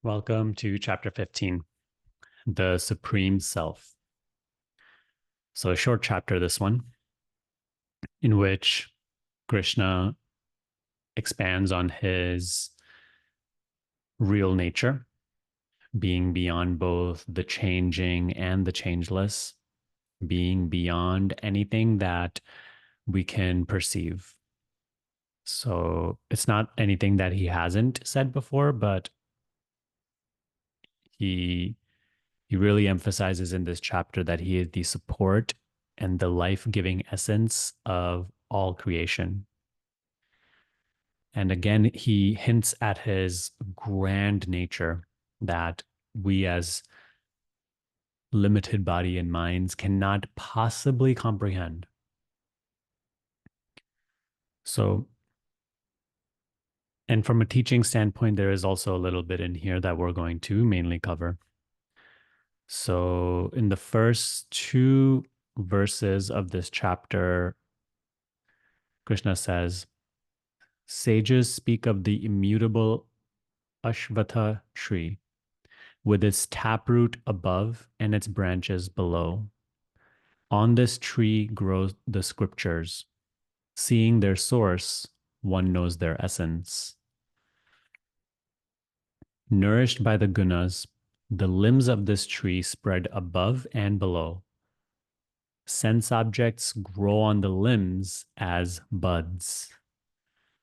Welcome to chapter 15, the Supreme Self. So, a short chapter, this one, in which Krishna expands on his real nature, being beyond both the changing and the changeless, being beyond anything that we can perceive. So, it's not anything that he hasn't said before, but he he really emphasizes in this chapter that he is the support and the life-giving essence of all creation. And again, he hints at his grand nature that we as limited body and minds cannot possibly comprehend. So, and from a teaching standpoint, there is also a little bit in here that we're going to mainly cover. So, in the first two verses of this chapter, Krishna says, sages speak of the immutable Ashvatha tree, with its taproot above and its branches below. On this tree grow the scriptures. Seeing their source, one knows their essence. Nourished by the gunas, the limbs of this tree spread above and below. Sense objects grow on the limbs as buds.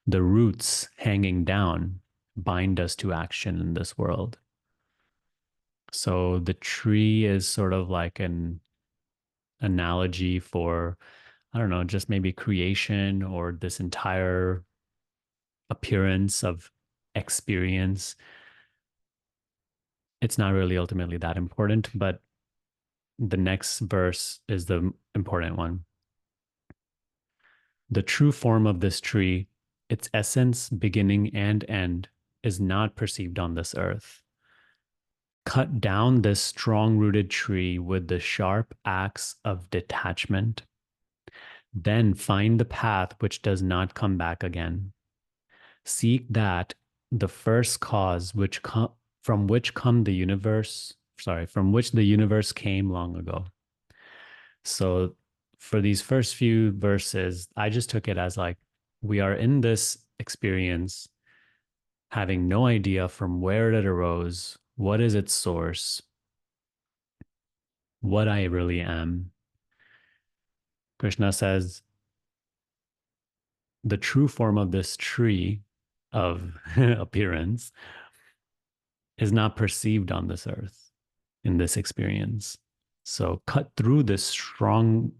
The roots hanging down bind us to action in this world. So the tree is sort of like an analogy for, I don't know, just maybe creation or this entire appearance of experience. It's not really ultimately that important, but the next verse is the important one. The true form of this tree, its essence, beginning and end, is not perceived on this earth. Cut down this strong-rooted tree with the sharp axe of detachment. Then find the path which does not come back again. Seek that the first cause from which the universe came long ago. So for these first few verses, I just took it as like we are in this experience having no idea from where it arose, what is its source, what I really am. Krishna says, the true form of this tree of appearance is not perceived on this earth in this experience. So cut through this strong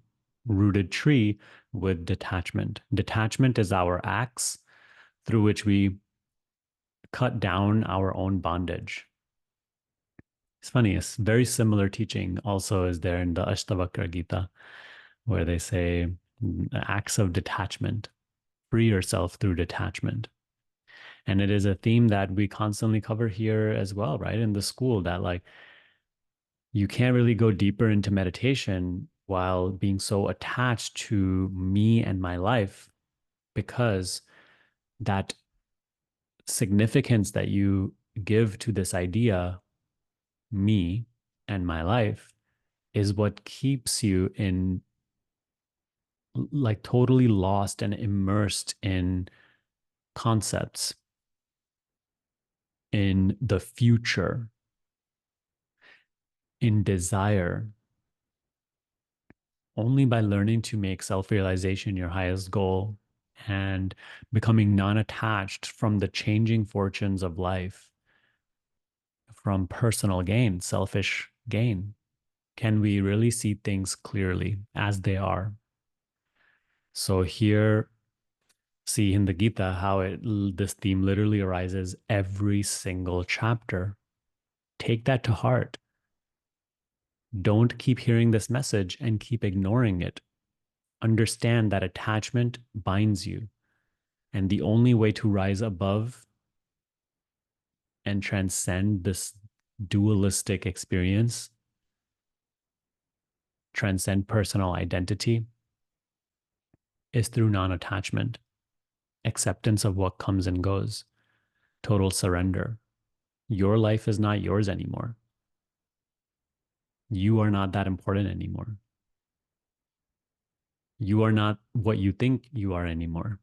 rooted tree with detachment. Detachment is our axe through which we cut down our own bondage. It's funny, a very similar teaching also is there in the Ashtavakra Gita, where they say acts of detachment, free yourself through detachment. And it is a theme that we constantly cover here as well, right? In the school, that like you can't really go deeper into meditation while being so attached to me and my life, because that significance that you give to this idea, me and my life, is what keeps you in like totally lost and immersed in concepts, in the future, in desire. Only by learning to make self-realization your highest goal and becoming non-attached from the changing fortunes of life, from personal gain, selfish gain, can we really see things clearly as they are. So here, see in the Gita how this theme literally arises every single chapter. Take that to heart. Don't keep hearing this message and keep ignoring it. Understand that attachment binds you. And the only way to rise above and transcend this dualistic experience, transcend personal identity, is through non-attachment, acceptance of what comes and goes, total surrender. Your life is not yours anymore. You are not that important anymore. You are not what you think you are anymore.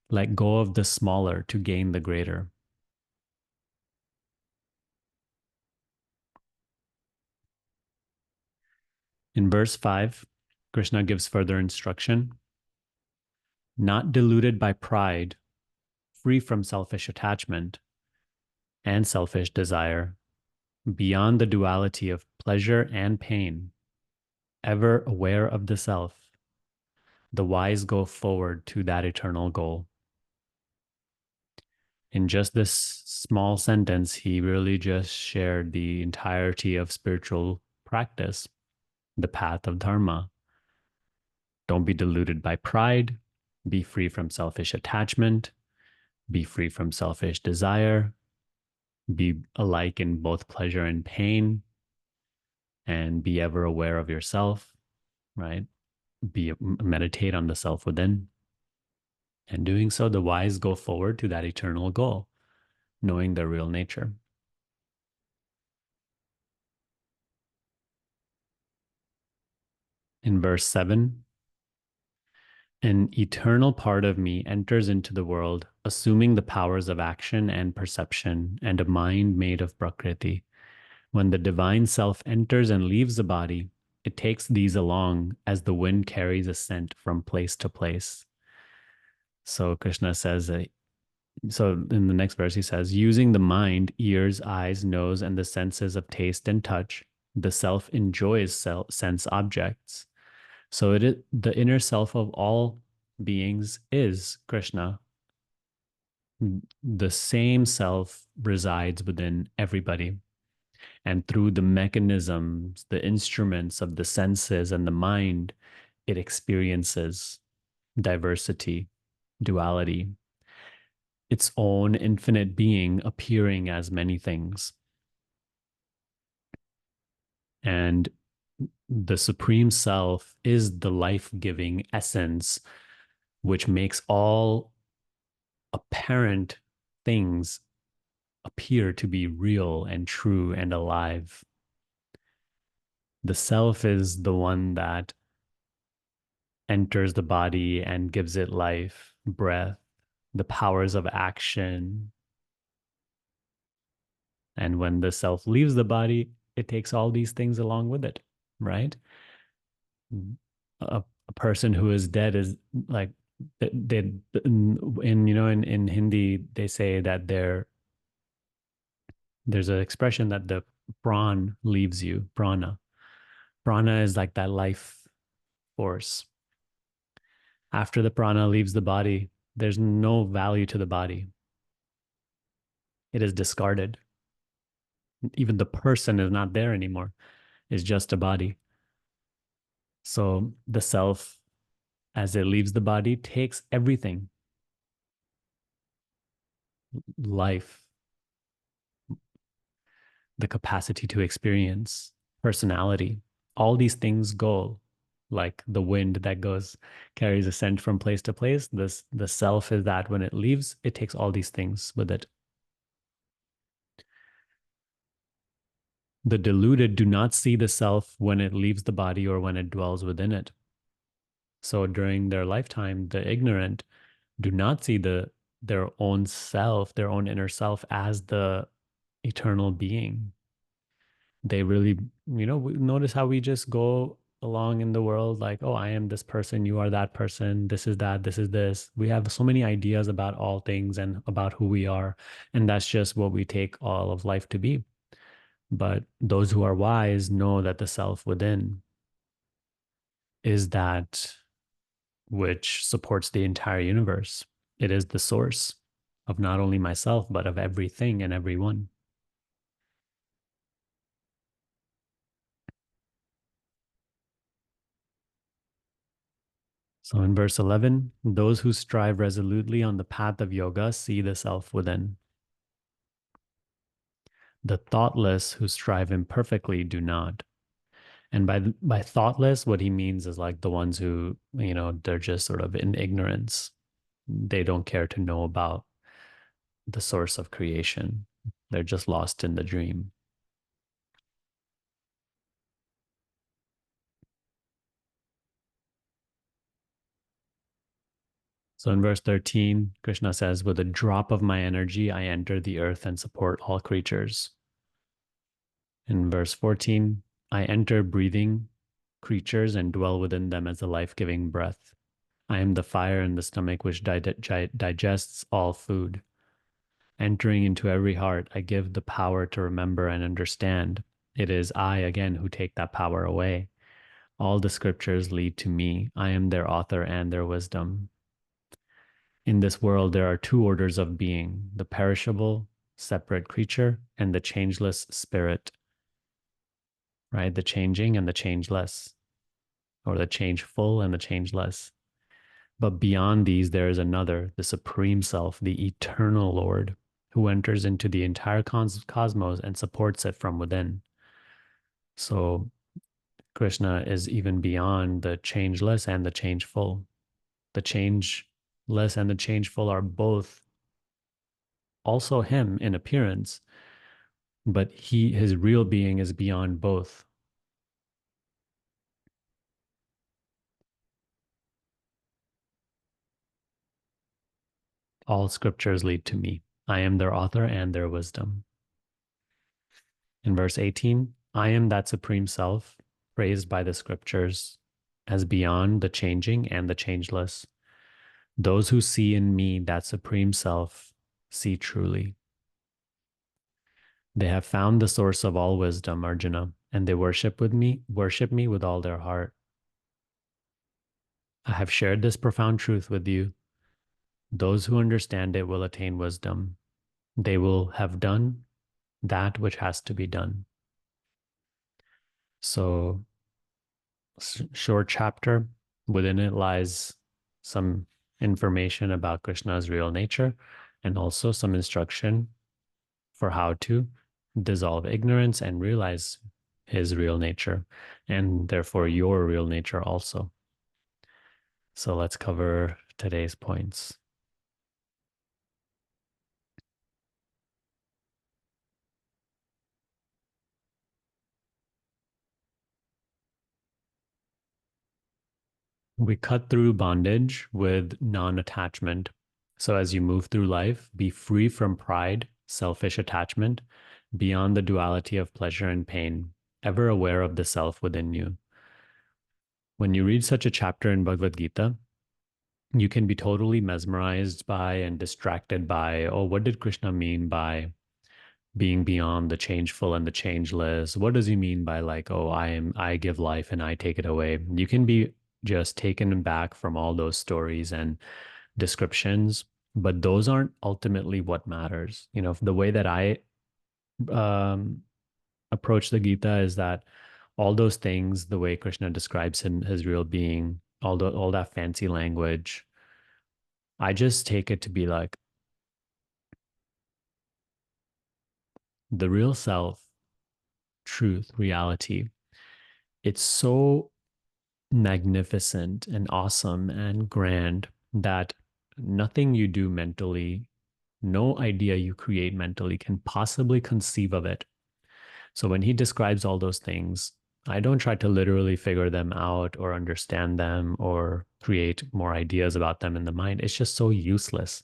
Let go of the smaller to gain the greater. In verse 5, Krishna gives further instruction: not deluded by pride, free from selfish attachment and selfish desire, beyond the duality of pleasure and pain, ever aware of the self, the wise go forward to that eternal goal. In just this small sentence, he really just shared the entirety of spiritual practice, the path of Dharma. Don't be deluded by pride, be free from selfish attachment, be free from selfish desire, be alike in both pleasure and pain, and be ever aware of yourself, right? Meditate on the self within. And doing so, the wise go forward to that eternal goal, knowing their real nature. In verse 7, an eternal part of me enters into the world, assuming the powers of action and perception and a mind made of Prakriti. When the divine self enters and leaves the body, it takes these along as the wind carries a scent from place to place. So Krishna says, so in the next verse, he says, using the mind, ears, eyes, nose, and the senses of taste and touch, the self enjoys sense objects. So it is, the inner self of all beings is Krishna. The same self resides within everybody. And through the mechanisms, the instruments of the senses and the mind, it experiences diversity, duality, its own infinite being appearing as many things. And the Supreme Self is the life giving essence, which makes all apparent things appear to be real and true and alive. The self is the one that enters the body and gives it life, breath, the powers of action. And when the self leaves the body, it takes all these things along with it, right? A person who is dead is like, they in in Hindi they say that there's an expression that the prawn leaves you. Prana is like that life force. After the prana leaves the body, there's no value to the body. It is discarded. Even the person is not there anymore. It's just a body. So the self, as it leaves the body, takes everything: life, the capacity to experience, personality. All these things go like the wind that goes, carries a scent from place to place. The self is that when it leaves, it takes all these things with it. The deluded do not see the self when it leaves the body or when it dwells within it. So during their lifetime, the ignorant do not see their own self, their own inner self, as the eternal being. They really, notice how we just go along in the world like, oh, I am this person, you are that person, this is that, this is this. We have so many ideas about all things and about who we are. And that's just what we take all of life to be. But those who are wise know that the self within is that which supports the entire universe. It is the source of not only myself, but of everything and everyone. So in verse 11, those who strive resolutely on the path of yoga see the self within. The thoughtless who strive imperfectly do not. And by thoughtless, what he means is like the ones who, they're just sort of in ignorance. They don't care to know about the source of creation. They're just lost in the dream. So in verse 13, Krishna says, with a drop of my energy, I enter the earth and support all creatures. In verse 14, I enter breathing creatures and dwell within them as a life giving breath. I am the fire in the stomach which digests all food. Entering into every heart, I give the power to remember and understand. It is I again who take that power away. All the scriptures lead to me. I am their author and their wisdom. In this world, there are two orders of being, the perishable, separate creature, and the changeless spirit, right? The changing and the changeless, or the changeful and the changeless. But beyond these, there is another, the supreme self, the eternal Lord, who enters into the entire cosmos and supports it from within. So Krishna is even beyond the changeless and the changeful. The changeless and the changeful are both also him in appearance, but his real being is beyond both. All scriptures lead to me. I am their author and their wisdom. In verse 18, I am that supreme self, praised by the scriptures as beyond the changing and the changeless. Those who see in me that supreme self see truly. They have found the source of all wisdom, Arjuna, and they worship me with all their heart. I have shared this profound truth with you. Those who understand it will attain wisdom. They will have done that which has to be done. So, short chapter. Within it lies some information about Krishna's real nature and also some instruction for how to dissolve ignorance and realize his real nature and therefore your real nature also. So let's cover today's points. We cut through bondage with non-attachment. So as you move through life, be free from pride, selfish attachment, beyond the duality of pleasure and pain, ever aware of the self within you. When you read such a chapter in Bhagavad Gita, you can be totally mesmerized by and distracted by, oh, what did Krishna mean by being beyond the changeful and the changeless? What does he mean by like, oh, I give life and I take it away? You can be just taken back from all those stories and descriptions, but those aren't ultimately what matters. You know, the way that I um, approach the Gita is that all those things, the way Krishna describes his real being, all that fancy language, I just take it to be like the real self, truth, reality. It's so magnificent and awesome and grand that nothing you do mentally, no idea you create mentally can possibly conceive of it. So when he describes all those things, I don't try to literally figure them out or understand them or create more ideas about them in the mind. It's just so useless.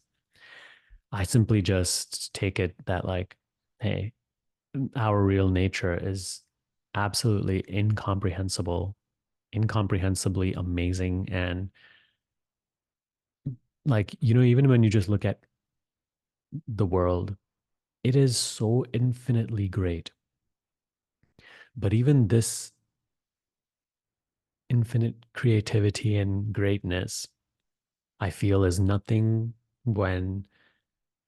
I simply just take it that, like, hey, our real nature is absolutely incomprehensibly amazing. And, like, you know, even when you just look at the world, it is so infinitely great. But even this infinite creativity and greatness, I feel, is nothing when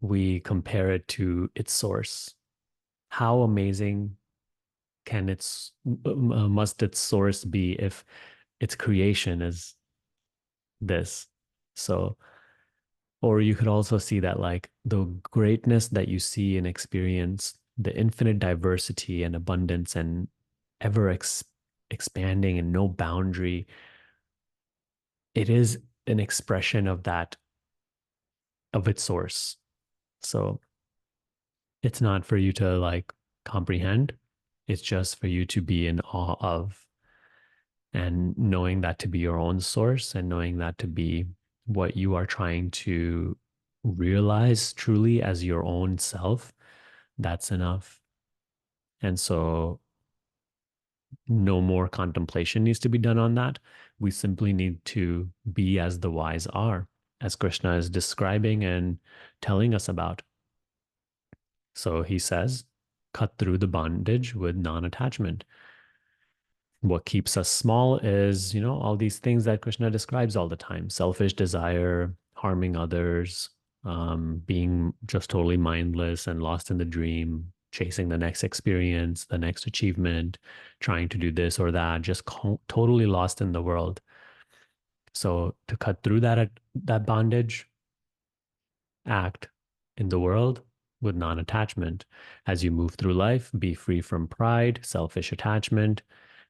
we compare it to its source. How amazing can must its source be if its creation is this? So, or you could also see that, like, the greatness that you see and experience, the infinite diversity and abundance and ever expanding and no boundary, it is an expression of that, of its source. So It's not for you to like comprehend. It's just for you to be in awe of, and knowing that to be your own source, and knowing that to be what you are trying to realize truly as your own self. That's enough. And so no more contemplation needs to be done on that. We simply need to be as the wise are, as Krishna is describing and telling us about. So he says, cut through the bondage with non attachment. What keeps us small is, all these things that Krishna describes all the time: selfish desire, harming others, being just totally mindless and lost in the dream, chasing the next experience, the next achievement, trying to do this or that, just totally lost in the world. So to cut through that bondage, act in the world with non-attachment. As you move through life, be free from pride, selfish attachment,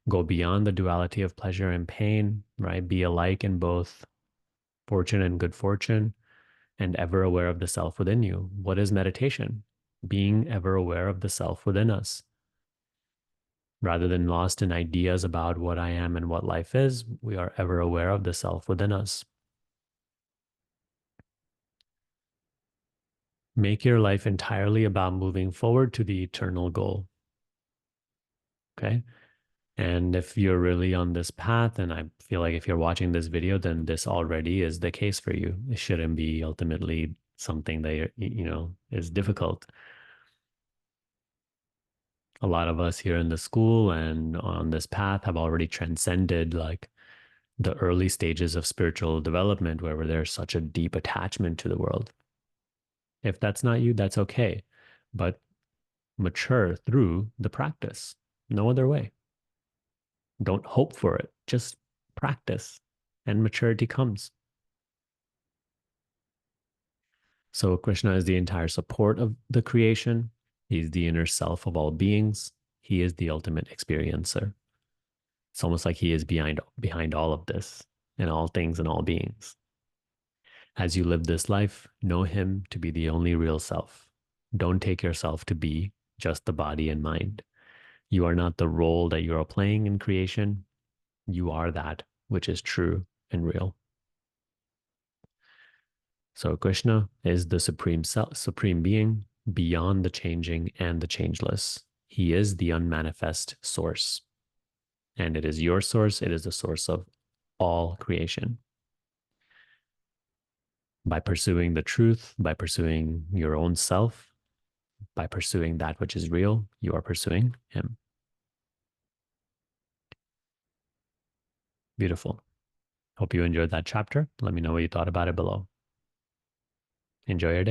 go beyond the duality of pleasure and pain, right? Be alike in both fortune and good fortune, and ever aware of the self within you. What is meditation? Being ever aware of the self within us. Rather than lost in ideas about what I am and what life is, we are ever aware of the self within us. Make your life entirely about moving forward to the eternal goal. Okay. And if you're really on this path, and I feel like if you're watching this video, then this already is the case for you. It shouldn't be ultimately something that, is difficult. A lot of us here in the school and on this path have already transcended like the early stages of spiritual development where there's such a deep attachment to the world. If that's not you, that's okay. But mature through the practice. No other way. Don't hope for it. Just practice and maturity comes. So Krishna is the entire support of the creation. He's the inner self of all beings. He is the ultimate experiencer. It's almost like he is behind all of this and all things and all beings. As you live this life, know him to be the only real self. Don't take yourself to be just the body and mind. You are not the role that you are playing in creation. You are that which is true and real. So Krishna is the supreme self, supreme being beyond the changing and the changeless. He is the unmanifest source. And it is your source. It is the source of all creation. By pursuing the truth, by pursuing your own self, by pursuing that which is real, you are pursuing him. Beautiful. Hope you enjoyed that chapter. Let me know what you thought about it below. Enjoy your day.